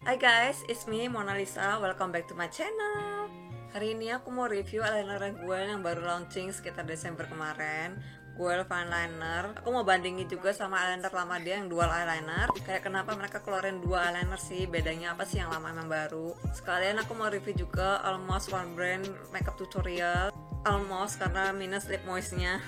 Hai guys, it's me Mona Lisa. Welcome back to my channel. Hari ini aku mau review eyeliner gue yang baru launching sekitar Desember kemarin. Gue fine liner. Aku mau bandingin juga sama eyeliner lama dia yang dual eyeliner. Kayak kenapa mereka keluarin dua eyeliner sih? Bedanya apa sih yang lama yang baru? Sekalian aku mau review juga Almost One Brand Makeup Tutorial. Almost karena minus lip moistnya.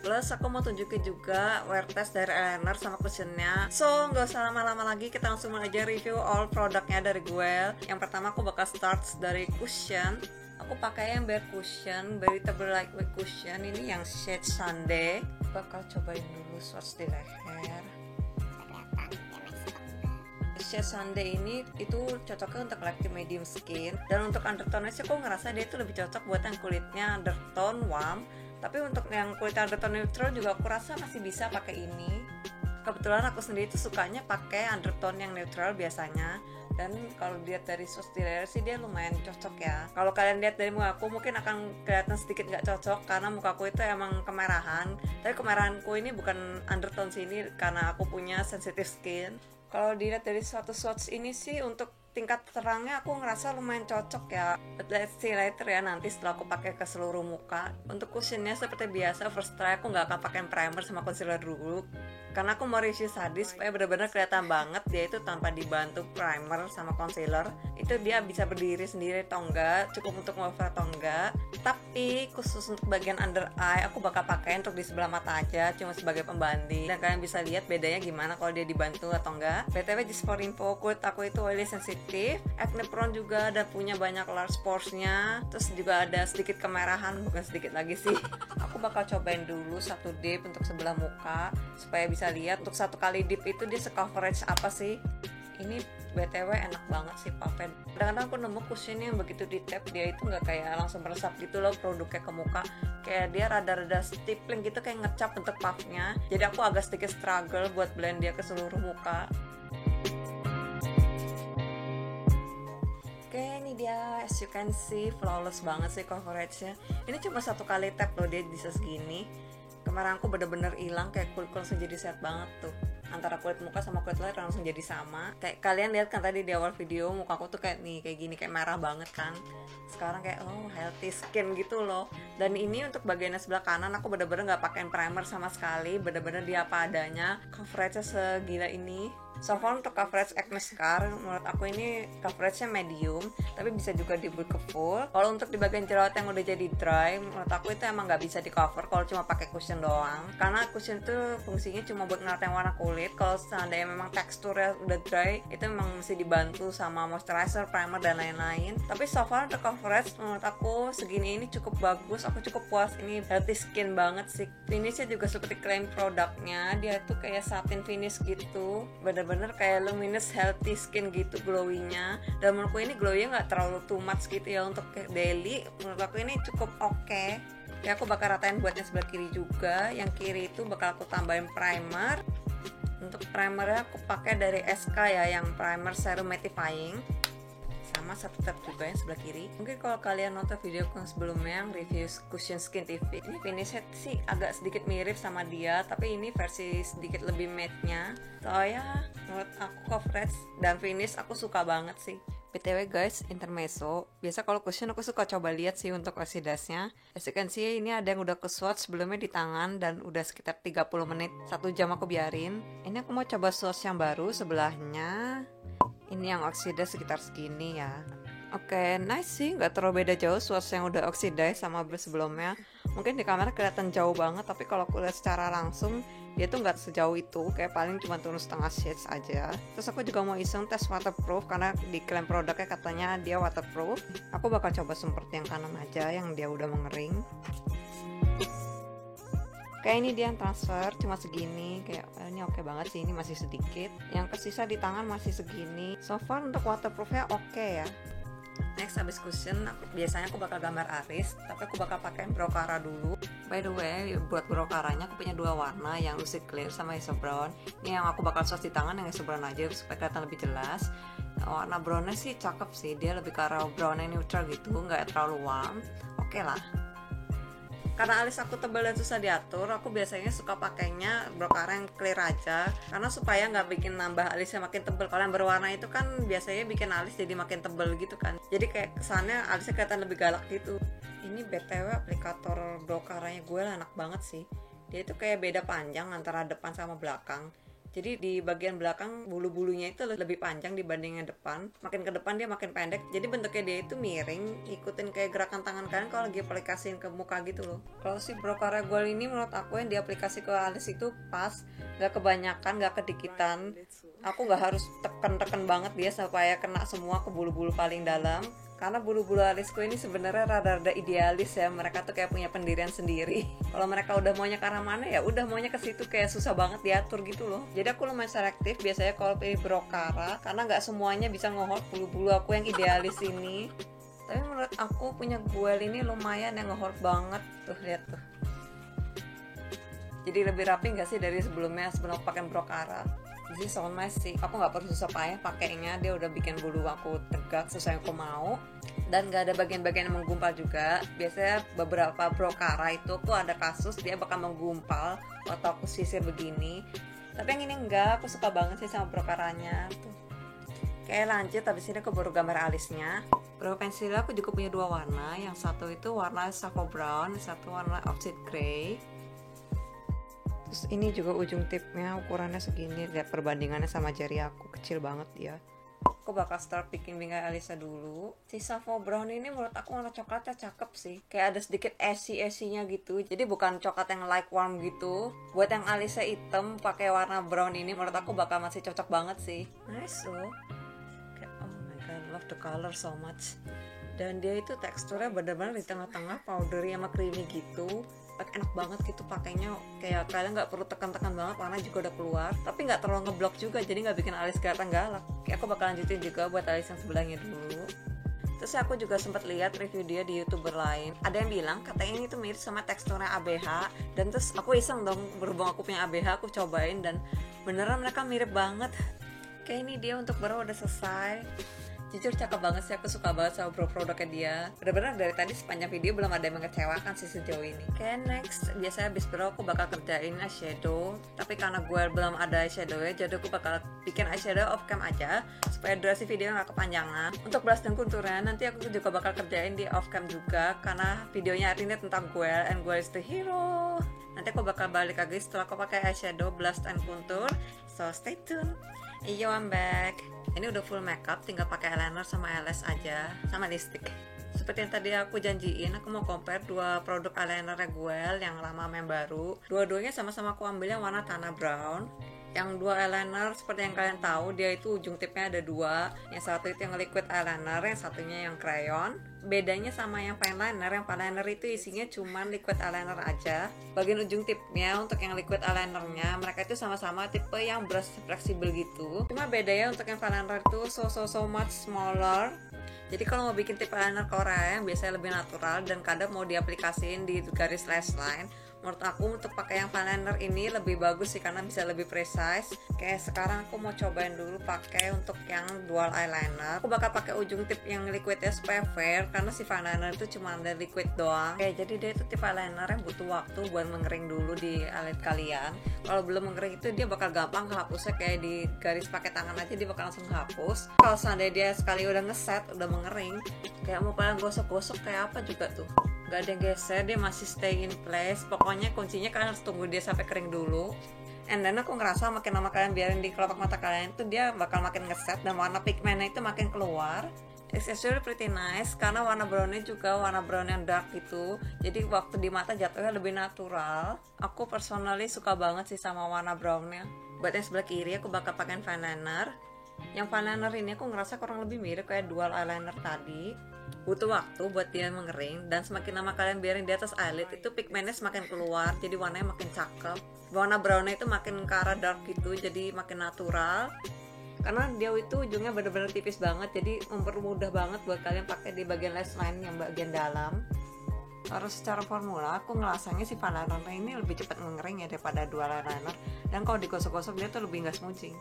Plus aku mau tunjukin juga wear test dari eyeliner sama cushionnya. So nggak usah lama-lama lagi, kita langsung aja review all produknya dari gue. Yang pertama aku bakal start dari cushion. Aku pakai yang bare cushion, Veritable Lightweight Cushion. Ini yang shade Sunday. Bakal cobain dulu swatch di leher. Shade Sunday ini itu cocoknya untuk lagi medium skin, dan untuk undertone sih aku ngerasa dia itu lebih cocok buat yang kulitnya undertone warm. Tapi untuk yang kulit undertone neutral juga aku rasa masih bisa pakai ini. Kebetulan aku sendiri tuh sukanya pakai undertone yang neutral biasanya. Dan kalau dilihat dari swatch di leher sih dia lumayan cocok ya. Kalau kalian lihat dari muka aku mungkin akan kelihatan sedikit nggak cocok karena muka aku itu emang kemerahan. Tapi kemerahanku ini bukan undertone sih, ini karena aku punya sensitive skin. Kalau dilihat dari suatu swatch ini sih untuk tingkat terangnya aku ngerasa lumayan cocok ya. But let's see later ya, nanti setelah aku pakai ke seluruh muka. Untuk cushionnya seperti biasa, first try aku nggak akan pakai primer sama concealer dulu, karena aku mau review sadis supaya benar-benar kelihatan banget dia itu tanpa dibantu primer sama concealer. Itu dia bisa berdiri sendiri atau enggak, cukup untuk cover atau enggak. Tapi khusus untuk bagian under eye aku bakal pakai untuk di sebelah mata aja, cuma sebagai pembanding. Dan kalian bisa lihat bedanya gimana kalau dia dibantu atau enggak. BTW just for info, kulit aku itu oily sensitive, acne prone juga, dan punya banyak large pores-nya. Terus juga ada sedikit kemerahan, bukan sedikit lagi sih. Aku bakal cobain dulu satu dip untuk sebelah muka supaya bisa lihat untuk satu kali dip itu dia se-coverage apa sih. Ini BTW enak banget sih puffnya. Kadang-kadang aku nemu cushion yang begitu di tap dia itu nggak kayak langsung meresap gitu loh produknya ke muka. Kayak dia rada-rada stippling gitu, kayak ngecap untuk puffnya. Jadi aku agak sedikit struggle buat blend dia ke seluruh muka. Oke, ini dia, as you can see, flawless banget sih coveragenya. Ini cuma satu kali tap loh dia bisa segini. Kemarahanku bener-bener hilang, kayak kulit langsung jadi sehat banget tuh. Antara kulit muka sama kulit leher langsung jadi sama. Kayak kalian lihat kan tadi di awal video, mukaku tuh kayak nih, kayak gini, kayak merah banget kan. Sekarang kayak healthy skin gitu loh. Dan ini untuk bagian sebelah kanan aku bener-bener nggak pakai primer sama sekali, bener-bener dia apa adanya. Coveragenya segila ini. So far untuk coverage acne scar, menurut aku ini coveragenya medium, tapi bisa juga dibuat ke full. Kalau untuk di bagian jerawat yang udah jadi dry, menurut aku itu emang nggak bisa di cover kalau cuma pakai cushion doang, karena cushion itu fungsinya cuma buat ngeratain warna kulit. Kalau seandainya memang teksturnya udah dry, itu memang mesti dibantu sama moisturizer, primer, dan lain-lain. Tapi so far untuk coverage menurut aku segini ini cukup bagus, aku cukup puas. Ini healthy skin banget sih. Finishnya juga seperti klaim produknya, dia tuh kayak satin finish gitu, bener-bener kayak luminous healthy skin gitu glowingnya. Dan menurutku ini glowingnya nggak terlalu too much gitu ya untuk daily. Menurut aku ini cukup oke. Ya aku bakal ratain buatnya sebelah kiri juga. Yang kiri itu bakal aku tambahin primer. Untuk primernya aku pakai dari SK ya, yang primer serum mattifying. Sama satu tab juga yang sebelah kiri. Mungkin kalau kalian nonton video yang sebelumnya yang review Cushion Skin TV, ini finishnya sih agak sedikit mirip sama dia, tapi ini versi sedikit lebih matte-nya. So ya, menurut aku coverage dan finish aku suka banget sih. BTW guys, intermezzo. Biasa kalau cushion aku suka coba lihat sih untuk oxidase-nya. As you can see, ini ada yang udah ke swatch sebelumnya di tangan dan udah sekitar 30 menit, 1 jam aku biarin. Ini aku mau coba swatch yang baru sebelahnya. Ini yang oxidase sekitar segini ya. Oke, nice sih, nggak terlalu beda jauh swatch yang udah oxidase sama sebelumnya. Mungkin di kamera kelihatan jauh banget, tapi kalau aku lihat secara langsung dia tuh nggak sejauh itu, kayak paling cuma turun setengah shades aja. Terus aku juga mau iseng tes waterproof karena di klaim produknya katanya dia waterproof. Aku bakal coba seperti yang kanan aja, yang dia udah mengering. Kayak ini dia yang transfer cuma segini, kayak ini oke banget sih, ini masih sedikit. Yang kesisa di tangan masih segini. So far untuk waterproofnya oke ya. Next habis cushion, biasanya aku bakal gambar aris, tapi aku bakal pakai brocara dulu. By the way, buat brocaranya aku punya dua warna, yang lucid clear sama iso brown. Ini yang aku bakal swatch di tangan, yang iso brown aja supaya kelihatan lebih jelas. Warna brownnya sih cakep sih, dia lebih ke arah brown yang neutral gitu, nggak terlalu warm. Oke lah. Karena alis aku tebal dan susah diatur, aku biasanya suka pakainya Brocara yang clear aja, karena supaya nggak bikin nambah alisnya makin tebal. Kalau yang berwarna itu kan biasanya bikin alis jadi makin tebal gitu kan, jadi kayak kesannya alisnya kelihatan lebih galak gitu. Ini BTW aplikator Brocaranya gue enak banget sih. Dia itu kayak beda panjang antara depan sama belakang. Jadi di bagian belakang bulu-bulunya itu lebih panjang dibanding yang depan. Makin ke depan dia makin pendek. Jadi bentuknya dia itu miring, ikutin kayak gerakan tangan kalian kalau lagi aplikasiin ke muka gitu loh. Kalau si Brocara Gold ini menurut aku yang diaplikasi ke alis itu pas, gak kebanyakan, gak kedikitan. Aku gak harus tekan-tekan banget dia supaya kena semua ke bulu-bulu paling dalam. Karena bulu-bulu alisku ini sebenarnya rada-rada idealis ya, mereka tuh kayak punya pendirian sendiri. Kalau mereka udah maunya ke arah mana ya udah maunya ke situ, kayak susah banget diatur gitu loh. Jadi aku lumayan selektif biasanya kalau pilih Brocara, karena nggak semuanya bisa ngehold bulu-bulu aku yang idealis ini. Tapi menurut aku punya Guel ini lumayan yang ngehold banget tuh, lihat tuh. Jadi lebih rapi nggak sih dari sebelumnya sebelum pakai Brocara? Jadi so nice sih, aku nggak perlu susah payah pakainya, dia udah bikin bulu aku tegak sesuai yang aku mau, dan nggak ada bagian-bagian yang menggumpal juga. Biasanya beberapa Brocara itu aku ada kasus dia bakal menggumpal waktu aku sisir begini, tapi yang ini enggak, aku suka banget sih sama Brocaranya tuh. Kayak lanjut, habis ini aku baru gambar alisnya. Brow pensil aku juga punya dua warna, yang satu itu warna Savo Brown, satu warna Oxide Grey. Terus ini juga ujung tipnya ukurannya segini, lihat perbandingannya sama jari aku, kecil banget ya. Aku bakal start bikin bingkai alisnya dulu. Si Savo Brown ini menurut aku warna coklatnya cakep sih, kayak ada sedikit ashy-ashy-nya gitu. Jadi bukan coklat yang light warm gitu. Buat yang alisnya hitam pakai warna brown ini menurut aku bakal masih cocok banget sih. Nice loh. Kayak, oh my god, love the color so much. Dan dia itu teksturnya bener-bener di tengah-tengah powdery sama creamy gitu. Enak banget gitu pakainya, kayak kalian nggak perlu tekan-tekan banget, warna juga udah keluar, tapi nggak terlalu ngeblok juga, jadi nggak bikin alis kelihatan galak. Kayak aku bakal lanjutin juga buat alis yang sebelahnya dulu. Terus aku juga sempat lihat review dia di YouTuber lain, ada yang bilang katanya ini tuh mirip sama teksturnya ABH, dan terus aku iseng dong, berhubung aku punya ABH, aku cobain dan beneran mereka mirip banget. Kayak ini dia untuk brow udah selesai. Jujur cakep banget sih, aku suka banget sama produknya dia. Bener-bener dari tadi sepanjang video belum ada yang mengecewakan sih sejauh ini. Oke, next, biasanya abis brow aku bakal kerjain eyeshadow. Tapi karena gue belum ada eyeshadownya, jadi aku bakal bikin eyeshadow off cam aja supaya durasi video gak kepanjangan. Untuk blush dan contournya nanti aku juga bakal kerjain di off cam juga, karena videonya hari ini tentang Guel and Guel is the hero. Nanti aku bakal balik lagi setelah aku pakai eyeshadow, blush, and contour. So stay tuned. Yo, I'm back. Ini udah full makeup, tinggal pakai eyeliner sama eyelash aja, sama lipstick. Seperti yang tadi aku janjiin, aku mau compare dua produk eyeliner Guel yang lama sama yang baru. Dua-duanya sama-sama aku ambil yang warna tanah brown. Yang dua eyeliner seperti yang kalian tahu, dia itu ujung tipnya ada dua. Yang satu itu yang liquid eyeliner, yang satunya yang crayon. Bedanya sama yang fine liner itu isinya cuma liquid eyeliner aja. Bagian ujung tipnya untuk yang liquid eyelinernya, mereka itu sama-sama tipe yang brush fleksibel gitu. Cuma bedanya untuk yang fine liner itu so much smaller. Jadi kalau mau bikin tipe eyeliner Korea yang biasanya lebih natural dan kadang mau diaplikasiin di garis lash line, menurut aku untuk pakai yang fine liner ini lebih bagus sih karena bisa lebih precise. Kayak sekarang aku mau cobain dulu pakai untuk yang dual eyeliner. Aku bakal pakai ujung tip yang liquidnya supaya fair, karena si fine liner itu cuma ada liquid doang. Oke, jadi dia itu tipe eyeliner yang butuh waktu buat mengering dulu di alis kalian. Kalau belum mengering itu dia bakal gampang kehapusnya, kayak di garis pakai tangan aja dia bakal langsung hapus. Kalau seandainya dia sekali udah ngeset, udah mengering, kayak mau kalian gosok-gosok kayak apa juga tuh, gak ada yang geser, dia masih stay in place. Pokoknya kuncinya kalian harus tunggu dia sampai kering dulu. And then aku ngerasa makin lama kalian biarin di kelopak mata kalian itu dia bakal makin ngeset dan warna pigmennya itu makin keluar. It's actually pretty nice karena warna brownnya juga warna brown yang dark gitu. Jadi waktu di mata jatuhnya lebih natural. Aku personally suka banget sih sama warna brownnya. Buat yang sebelah kiri aku bakal pakai fine liner. Yang fine liner ini aku ngerasa kurang lebih mirip kayak dual eyeliner tadi. Butuh waktu buat dia mengering, dan semakin lama kalian biarin di atas eyelid itu pigmennya semakin keluar, jadi warnanya makin cakep. Warna brownnya itu makin ke arah dark gitu, jadi makin natural. Karena dia itu ujungnya bener-bener tipis banget, jadi mempermudah banget buat kalian pakai di bagian lash line yang bagian dalam. Harus secara formula, aku ngerasanya si fine liner ini lebih cepat mengering ya daripada dual eyeliner. Dan kalau digosok-gosok dia tuh lebih nggak smoothing.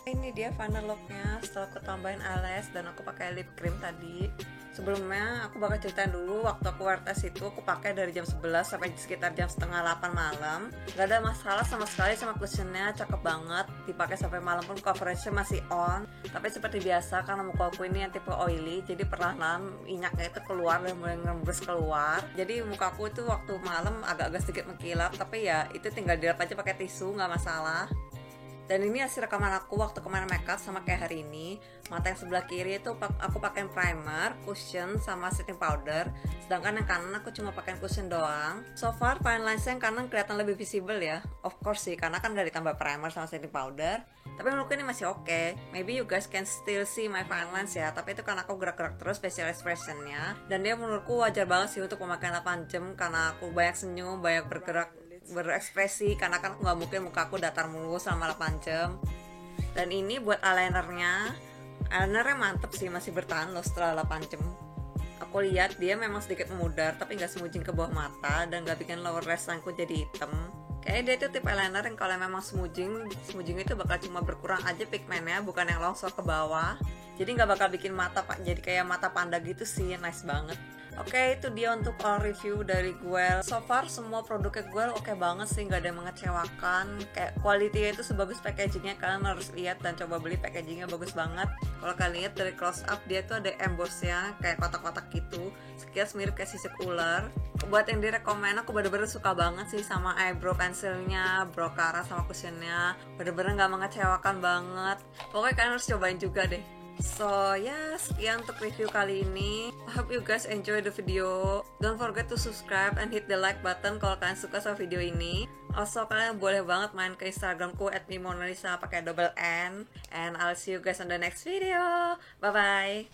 Ini dia final looknya setelah aku tambahin eyelash dan aku pakai lip cream tadi. Sebelumnya aku bakal ceritain dulu waktu aku wear test itu aku pakai dari jam 11 sampai sekitar jam setengah 8 malam. Gak ada masalah sama sekali sama cushionnya, cakep banget. Dipakai sampai malam pun coveragenya masih on. Tapi seperti biasa karena muka aku ini yang tipe oily, jadi perlahan minyaknya itu keluar dan mulai ngerembes keluar. Jadi muka aku itu waktu malam agak-agak sedikit mengkilap, tapi ya itu tinggal dilap aja pakai tisu, nggak masalah. Dan ini hasil rekaman aku waktu kemarin makeup sama kayak hari ini. Mata yang sebelah kiri itu aku pakai primer, cushion, sama setting powder. Sedangkan yang kanan aku cuma pakai cushion doang. So far fine lines yang kanan kelihatan lebih visible ya. Of course sih, karena kan gak ditambah primer sama setting powder. Tapi menurutku ini masih oke. Maybe you guys can still see my fine lines ya. Tapi itu karena aku gerak-gerak terus facial expressionnya. Dan dia menurutku wajar banget sih untuk pemakaian 8 jam. Karena aku banyak senyum, banyak bergerak, berekspresi, karena kan nggak mungkin muka aku datar mulu selama 8 jam. Dan ini buat eyelinernya mantep sih, masih bertahan loh setelah 8 jam. Aku lihat dia memang sedikit memudar, tapi nggak smudging ke bawah mata dan nggak bikin lower lash lineku jadi hitam. Kayaknya dia itu tipe eyeliner yang kalau memang smudging itu bakal cuma berkurang aja pigmennya, bukan yang longsor ke bawah. Jadi nggak bakal bikin mata jadi kayak mata panda gitu sih, nice banget. Oke, itu dia untuk all review dari Guel. So far semua produknya Guel oke banget sih, nggak ada yang mengecewakan. Kayak quality-nya itu sebagus packagingnya, kalian harus lihat dan coba beli, packagingnya bagus banget. Kalau kalian lihat dari close up dia tuh ada embossnya kayak kotak-kotak gitu, sekilas mirip kayak sisik ular. Buat yang direkomend, aku bener-bener suka banget sih sama eyebrow pencilnya, brow cara sama cushionnya, bener-bener nggak mengecewakan banget. Pokoknya kalian harus cobain juga deh. So ya, sekian untuk review kali ini. I hope you guys enjoy the video. Don't forget to subscribe and hit the like button kalau kalian suka sama video ini. Also kalian boleh banget main ke Instagramku @mimonalisa pakai double N. And I'll see you guys on the next video. Bye bye.